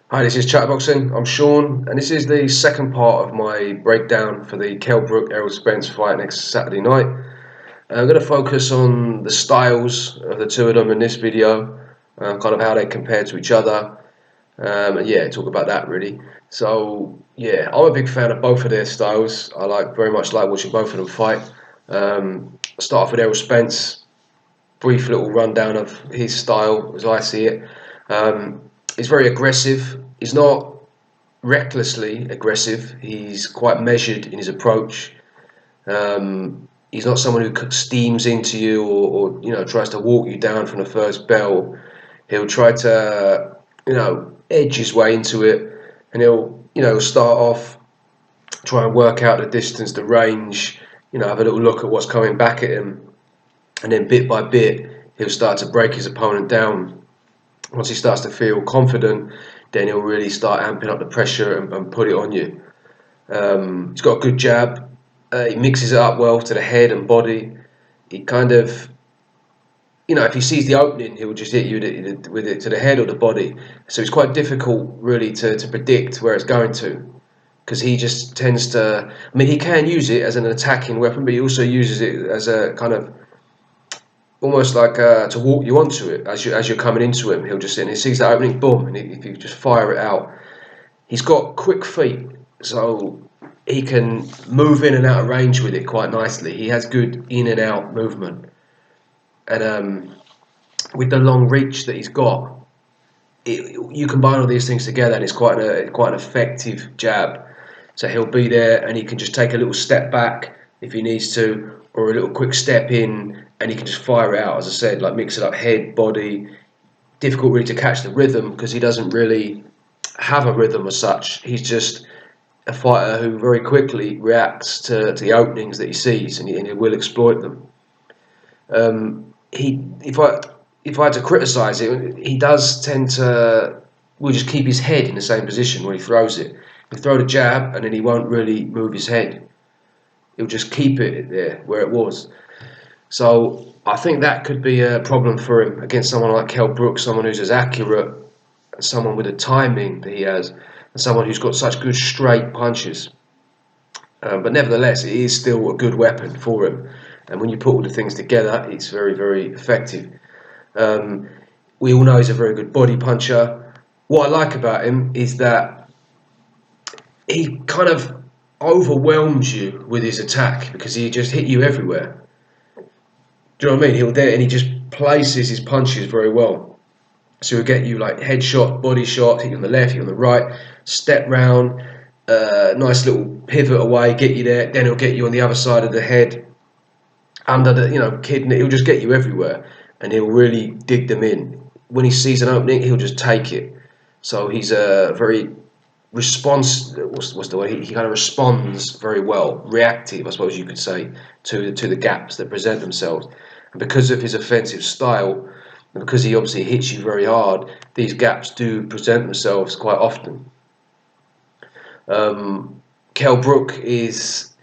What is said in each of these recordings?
Hi, this is Chatterboxing. I'm Sean, and this is the second part of my breakdown for the Kell Brook Errol Spence fight next Saturday night. I'm going to focus on the styles of the two of them in this video, kind of how they compare to each other, and yeah, talk about that really. So yeah, I'm a big fan of both of their styles. I very much like watching both of them fight. I'll start off with Errol Spence. Brief little rundown of his style as I see it. Um, he's very aggressive. He's not recklessly aggressive. He's quite measured in his approach. He's not someone who steams into you or tries to walk you down from the first bell. He'll try to edge his way into it, and he'll start off try and work out the distance, the range. Have a little look at what's coming back at him, and then bit by bit he'll start to break his opponent down. Once he starts to feel confident, then he'll really start amping up the pressure and put it on you. He's got a good jab. He mixes it up well to the head and body. He kind of, if he sees the opening, he'll just hit you with it to the head or the body. So it's quite difficult, really, to predict where it's going to, because he just tends to. I mean, he can use it as an attacking weapon, but he also uses it as a kind of almost like to walk you onto it as you're coming into him. He'll just sit and he sees that opening, boom, and if you just fire it out. He's got quick feet, so he can move in and out of range with it quite nicely. He has good in and out movement, and with the long reach that he's got, you combine all these things together, and it's quite an effective jab. So he'll be there, and he can just take a little step back if he needs to, or a little quick step in, and he can just fire it out. As I said, like mix it up, head, body. Difficult really to catch the rhythm because he doesn't really have a rhythm as such. He's just a fighter who very quickly reacts to the openings that he sees, and he will exploit them. If I had to criticise it, he does tend to will just keep his head in the same position when he throws it. He'll throw the jab and then he won't really move his head. He'll just keep it there where it was. So I think that could be a problem for him against someone like Kell Brook, someone who's as accurate, and someone with the timing that he has, and someone who's got such good straight punches. But nevertheless, it is still a good weapon for him. And when you put all the things together, it's very, very effective. Um, we all know he's a very good body puncher. What I like about him is that he kind of overwhelms you with his attack because he just hit you everywhere. Do you know what I mean? He'll there and he just places his punches very well. So he'll get you like head shot, body shot, hit you on the left, hit you on the right, step round, nice little pivot away, get you there. Then he'll get you on the other side of the head, under the kidney. He'll just get you everywhere, and he'll really dig them in. When he sees an opening, he'll just take it. So he's a very what's the way he kind of responds very well, reactive, I suppose you could say, to the gaps that present themselves. And because of his offensive style, and because he obviously hits you very hard, these gaps do present themselves quite often. Kell Brook he's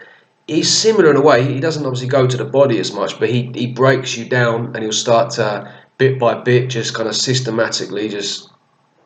similar in a way. He doesn't obviously go to the body as much, but he breaks you down and he'll start to bit by bit just kind of systematically just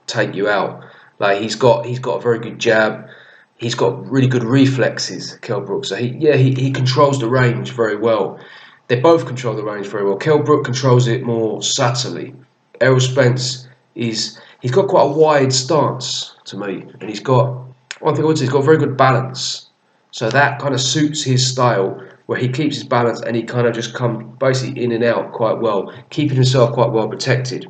take you out. Like he's got a very good jab. He's got really good reflexes, Kell Brook. So he controls the range very well. They both control the range very well. Kell Brook controls it more subtly. Errol Spence he's got quite a wide stance to me, and he's got one thing I would say he's got very good balance. So that kind of suits his style, where he keeps his balance and he kind of just comes basically in and out quite well, keeping himself quite well protected.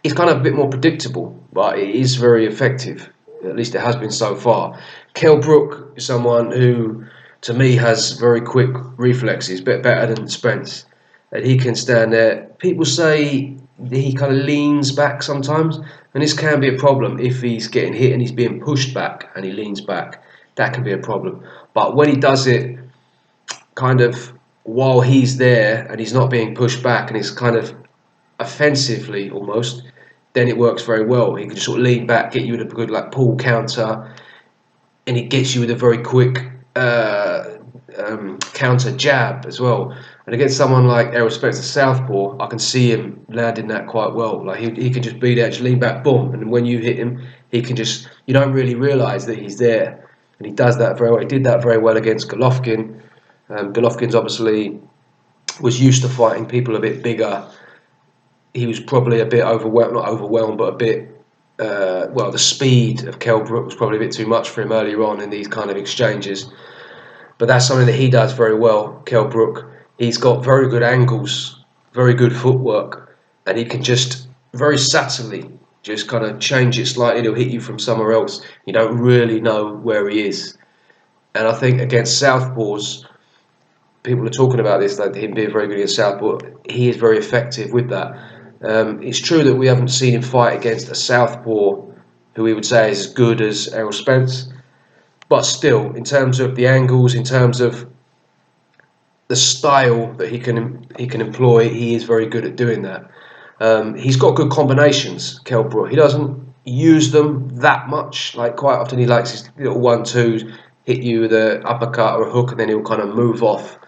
It's kind of a bit more predictable, but it is very effective. At least it has been so far. Kell Brook is someone who, to me, has very quick reflexes, a bit better than Spence. And he can stand there. People say he kind of leans back sometimes, and this can be a problem if he's getting hit and he's being pushed back and he leans back. That can be a problem. But when he does it, kind of while he's there and he's not being pushed back and he's kind of offensively almost, then it works very well. He can just sort of lean back, get you with a good like pull counter, and he gets you with a very quick counter jab as well. And against someone like Errol Spence, the southpaw, I can see him landing that quite well. Like he can just be there, just lean back, boom, and when you hit him, he can just, you don't really realise that he's there, and he does that very well. He did that very well against Golovkin. Golovkin's obviously was used to fighting people a bit bigger. He was probably a bit overwhelmed, not overwhelmed, but a bit. Well, the speed of Kell Brook was probably a bit too much for him earlier on in these kind of exchanges. But that's something that he does very well, Kell Brook. He's got very good angles, very good footwork, and he can just very subtly just kind of change it slightly. He'll hit you from somewhere else. You don't really know where he is. And I think against southpaws, people are talking about this, like him being very good against southpaw. He is very effective with that. It's true that we haven't seen him fight against a southpaw who we would say is as good as Errol Spence, but still, in terms of the angles, in terms of the style that he can employ, he is very good at doing that. He's got good combinations, Kell Brook. He doesn't use them that much. Like quite often, he likes his little 1-2s, hit you with an uppercut or a hook, and then he'll kind of move off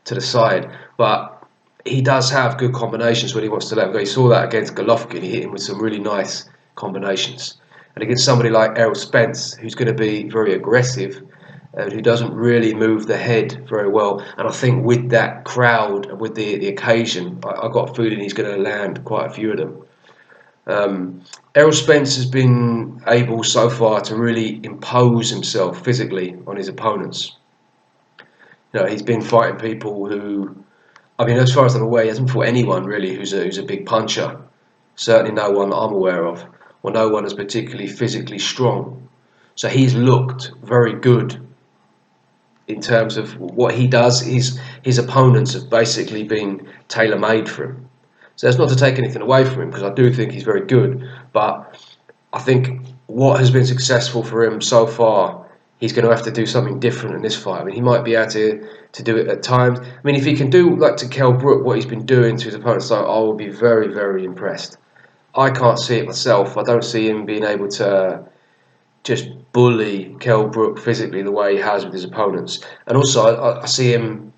to the side. But he does have good combinations when he wants to let him go. You saw that against Golovkin. He hit him with some really nice combinations. And against somebody like Errol Spence, who's going to be very aggressive, and who doesn't really move the head very well. And I think with that crowd and with the occasion, I've got a feeling he's going to land quite a few of them. Errol Spence has been able so far to really impose himself physically on his opponents. You know, he's been fighting people who, I mean, as far as I'm aware, he hasn't fought anyone really who's a big puncher. Certainly no one that I'm aware of, or no one is particularly physically strong. So he's looked very good in terms of what he does. His opponents have basically been tailor-made for him. So that's not to take anything away from him, because I do think he's very good. But I think what has been successful for him so far, he's going to have to do something different in this fight. I mean, he might be able to do it at times. I mean, if he can do, like to Kell Brook, what he's been doing to his opponents, I will be very, very impressed. I can't see it myself. I don't see him being able to just bully Kell Brook physically the way he has with his opponents. And also, I see him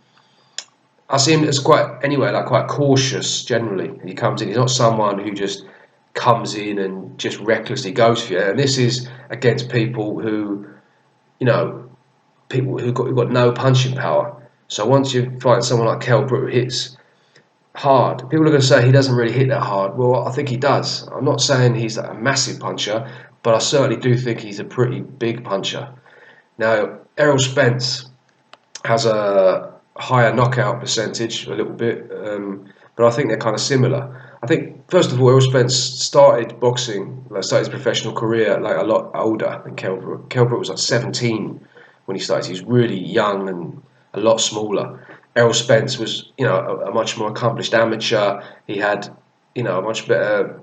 as quite cautious generally. He comes in. He's not someone who just comes in and just recklessly goes for you. And this is against people who, you know, people who've got no punching power. So once you fight someone like Kell Brook who hits hard, people are going to say he doesn't really hit that hard. Well, I think he does. I'm not saying he's a massive puncher, but I certainly do think he's a pretty big puncher. Now, Errol Spence has a higher knockout percentage, a little bit, but I think they're kind of similar. I think, first of all, Errol Spence started his professional career like a lot older than Kell Brook. Kell Brook was like 17 when he started. He was really young and a lot smaller. Errol Spence was, a much more accomplished amateur. He had, a much better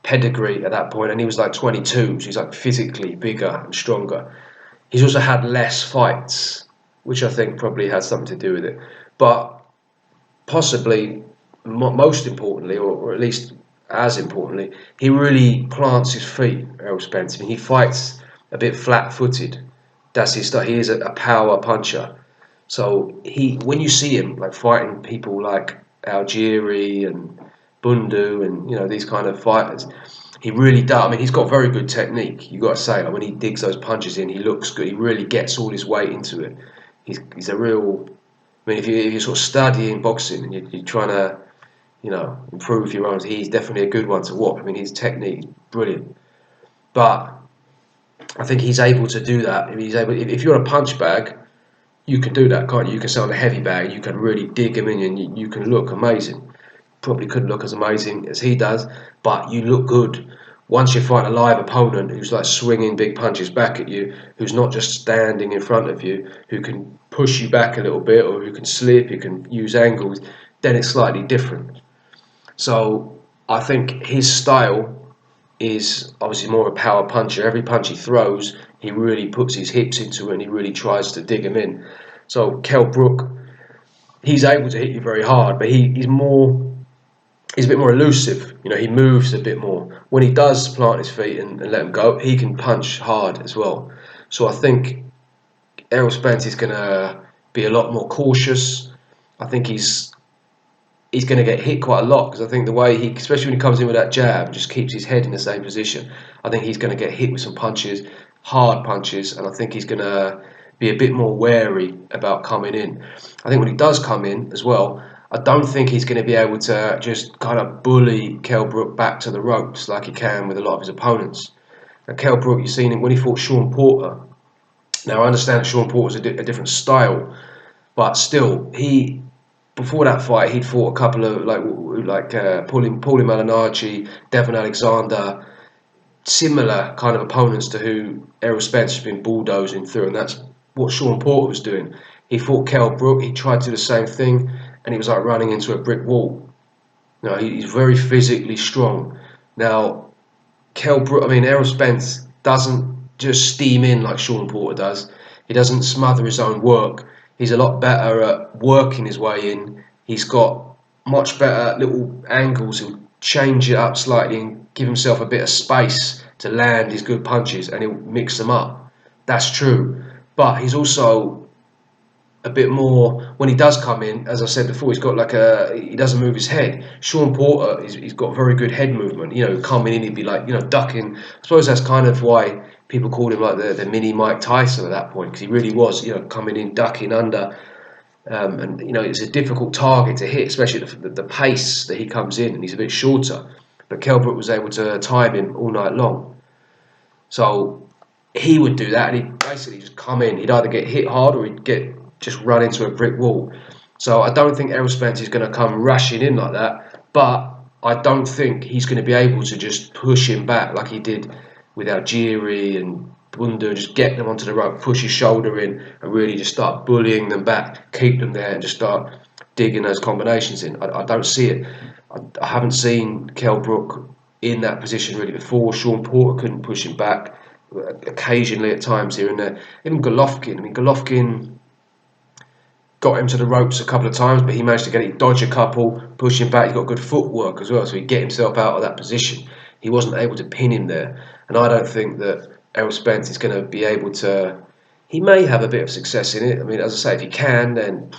pedigree at that point, and he was like 22, so he's like physically bigger and stronger. He's also had less fights, which I think probably has something to do with it. But possibly, most importantly, or at least as importantly, he really plants his feet, Errol Spence. I mean, he fights a bit flat-footed. That's his style. He is a power puncher. So when you see him like fighting people like Algieri and Bundu and these kind of fighters, he really does. I mean, he's got very good technique. You got to say, like when he digs those punches in, he looks good. He really gets all his weight into it. He's a real. I mean, if you're sort of studying boxing and you're trying to, improve your own, he's definitely a good one to watch. I mean, his technique is brilliant. But I think he's able to do that. If you're a punch bag, you can do that, can't you? You can sit on a heavy bag, you can really dig him in, and you can look amazing. Probably couldn't look as amazing as he does, but you look good. Once you fight a live opponent who's like swinging big punches back at you, who's not just standing in front of you, who can push you back a little bit, or who can slip, who can use angles, then it's slightly different. So I think his style is obviously more a power puncher. Every punch he throws, he really puts his hips into it and he really tries to dig him in. So Kell Brook, he's able to hit you very hard, but he's a bit more elusive. He moves a bit more. When he does plant his feet and let him go, he can punch hard as well. So I think Errol Spence is going to be a lot more cautious. I think he's he's going to get hit quite a lot, because I think the way he, especially when he comes in with that jab, just keeps his head in the same position. I think he's going to get hit with some punches, hard punches, and I think he's going to be a bit more wary about coming in. I think when he does come in as well, I don't think he's going to be able to just kind of bully Kell Brook back to the ropes like he can with a lot of his opponents. Now, Kell Brook, you've seen him when he fought Sean Porter. Now, I understand that Sean Porter's a different style, but still, before that fight, he'd fought a couple of Paulie Malignaggi, Devon Alexander, similar kind of opponents to who Errol Spence has been bulldozing through, and that's what Sean Porter was doing. He fought Kell Brook, he tried to do the same thing, and he was like running into a brick wall. Now, he's very physically strong. Now, Errol Spence doesn't just steam in like Sean Porter does. He doesn't smother his own work. He's a lot better at working his way in. He's got much better little angles. He'll change it up slightly and give himself a bit of space to land his good punches, and he'll mix them up. That's true. But he's also a bit more, when he does come in, as I said before, he doesn't move his head. Sean Porter, he's got very good head movement. Coming in, he'd be like, ducking. I suppose that's kind of why people called him like the mini Mike Tyson at that point, because he really was, coming in, ducking under. And it's a difficult target to hit, especially the pace that he comes in, and he's a bit shorter. But Kell Brook was able to time him all night long. So he would do that, and he'd basically just come in. He'd either get hit hard or he'd just run into a brick wall. So I don't think Errol Spence is going to come rushing in like that, but I don't think he's going to be able to just push him back like he did with Algieri and Bunda, just get them onto the rope, push his shoulder in, and really just start bullying them back, keep them there, and just start digging those combinations in. I don't see it. I haven't seen Kell Brook in that position really before. Sean Porter couldn't push him back, occasionally at times here and there. Even Golovkin got him to the ropes a couple of times, but he managed to dodge a couple, push him back. He's got good footwork as well, so he'd get himself out of that position. He wasn't able to pin him there, and I don't think that Errol Spence is going to be able to. He may have a bit of success in it. I mean, as I say, if he can, then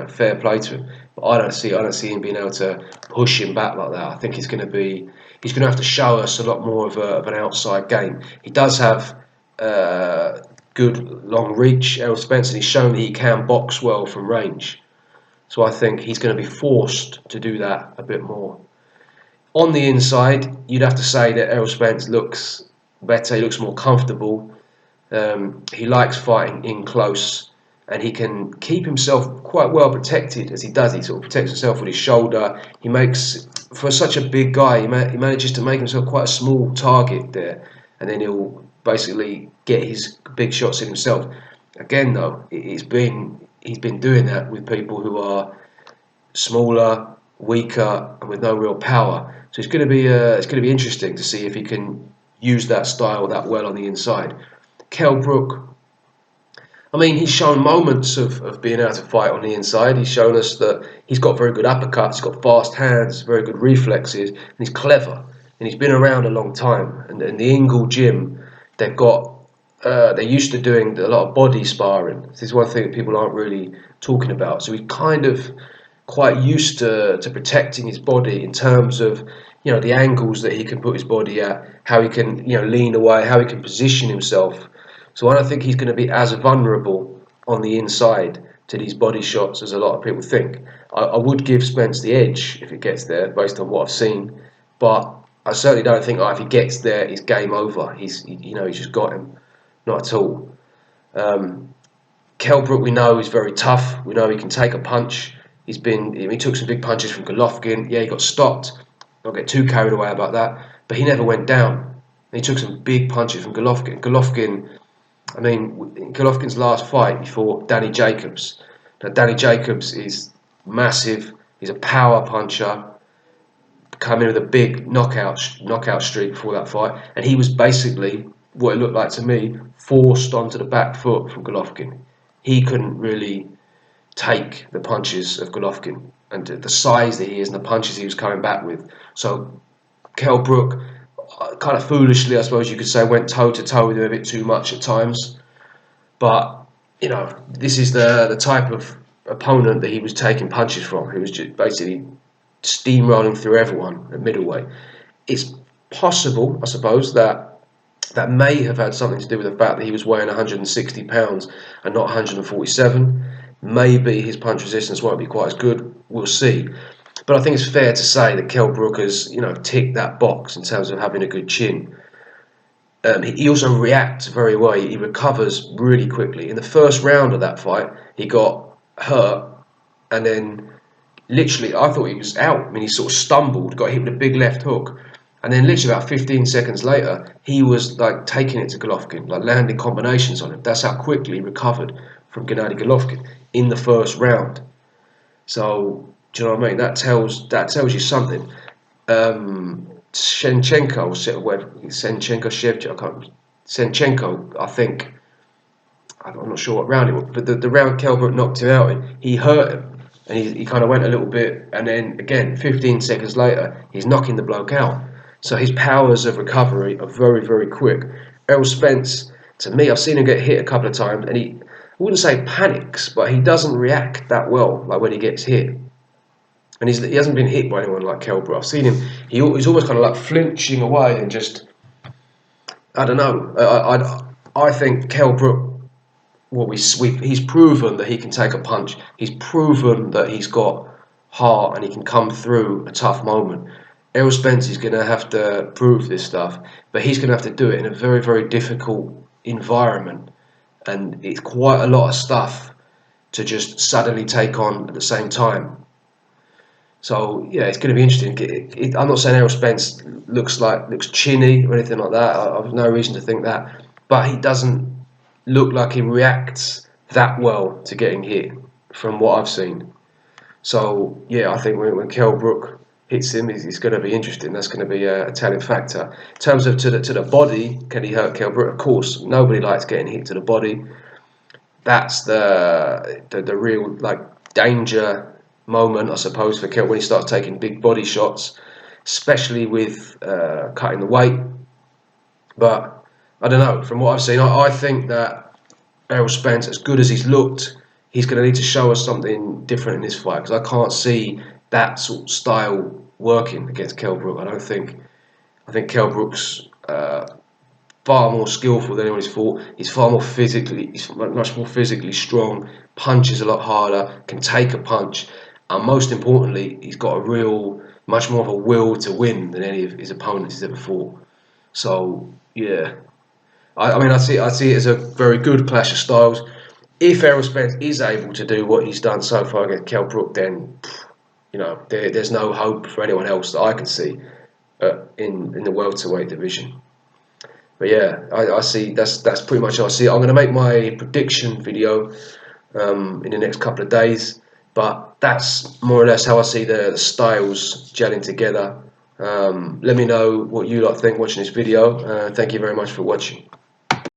fair play to him. But I don't see him being able to push him back like that. I think he's going to have to show us a lot more of an outside game. He does have good long reach, Errol Spence, and he's shown that he can box well from range. So I think he's going to be forced to do that a bit more. On the inside, you'd have to say that Errol Spence looks better. He looks more comfortable. He likes fighting in close, and he can keep himself quite well protected as he does. He sort of protects himself with his shoulder. He makes, for such a big guy, he manages to make himself quite a small target there, and then he'll basically get his big shots in himself. Again, though, he's been doing that with people who are smaller, weaker, and with no real power. So it's going to be interesting to see if he can use that style that well on the inside. Kell Brook, he's shown moments of being able to fight on the inside. He's shown us that he's got very good uppercuts, he's got fast hands, very good reflexes, and he's clever. And he's been around a long time. And in the Ingle gym, they're used to doing a lot of body sparring. This is one thing that people aren't really talking about. So he's kind of quite used to protecting his body in terms of the angles that he can put his body at, how he can lean away, how he can position himself. So I don't think he's going to be as vulnerable on the inside to these body shots as a lot of people think. I would give Spence the edge if it gets there, based on what I've seen, but I certainly don't think if he gets there, it's game over. He's just got him. Not at all. Kell Brook, we know, is very tough. We know he can take a punch. He took some big punches from Golovkin. Yeah, he got stopped. Don't get too carried away about that. But he never went down. He took some big punches from Golovkin. In Golovkin's last fight, he fought Danny Jacobs. Now, Danny Jacobs is massive. He's a power puncher. Come in with a big knockout streak before that fight, and he was basically, what it looked like to me, forced onto the back foot from Golovkin. He couldn't really take the punches of Golovkin and the size that he is and the punches he was coming back with. So Kell Brook, kind of foolishly, I suppose you could say, went toe-to-toe with him a bit too much at times. But, this is the type of opponent that he was taking punches from. He was just basically steamrolling through everyone at middleweight. It's possible, I suppose, that may have had something to do with the fact that he was weighing 160 pounds and not 147. Maybe his punch resistance won't be quite as good. We'll see. But I think it's fair to say that Kell Brook has, ticked that box in terms of having a good chin. He also reacts very well. He recovers really quickly. In the first round of that fight, he got hurt, and then literally, I thought he was out. I mean, he sort of stumbled, got hit with a big left hook, and then literally about 15 seconds later, he was like taking it to Golovkin, like landing combinations on him. That's how quickly he recovered from Gennady Golovkin in the first round. So, do you know what I mean? That tells you something. Senchenko, I think, I'm not sure what round it was, but the round Kell Brook knocked him out in, he hurt him, and he kind of went a little bit, and then again, 15 seconds later, he's knocking the bloke out. So his powers of recovery are very, very quick. Errol Spence, to me, I've seen him get hit a couple of times, and I wouldn't say panics, but he doesn't react that well, like when he gets hit. And he hasn't been hit by anyone like Kell Brook. I've seen him, he's almost kind of like flinching away and just, I don't know. I think Kell Brook, he's proven that he can take a punch. He's proven that he's got heart and he can come through a tough moment. Errol Spence is going to have to prove this stuff, but he's going to have to do it in a very, very difficult environment. And it's quite a lot of stuff to just suddenly take on at the same time. So yeah, it's going to be interesting. I'm not saying Errol Spence looks chinny or anything like that. I've no reason to think that, but he doesn't look like he reacts that well to getting hit from what I've seen. So yeah, I think when Kell Brook hits him, it's going to be interesting. That's going to be a telling factor. In terms of to the body, can he hurt Kell Brook? Of course, nobody likes getting hit to the body. That's the real danger moment, I suppose, for Kell when he starts taking big body shots, especially with cutting the weight. But I don't know. From what I've seen, I think that Errol Spence, as good as he's looked, he's going to need to show us something different in this fight, because I can't see that sort of style working against Kell Brook. I think Kell Brook's far more skillful than anyone he's fought. He's much more physically strong, punches a lot harder, can take a punch, and most importantly, he's got much more of a will to win than any of his opponents he's ever fought. So yeah, I mean, I see it as a very good clash of styles. If Errol Spence is able to do what he's done so far against Kell Brook, then there's no hope for anyone else that I can see in the welterweight division. But yeah, I see that's pretty much how I see it. I'm going to make my prediction video in the next couple of days, but that's more or less how I see the styles gelling together. Let me know what you lot think watching this video. Thank you very much for watching.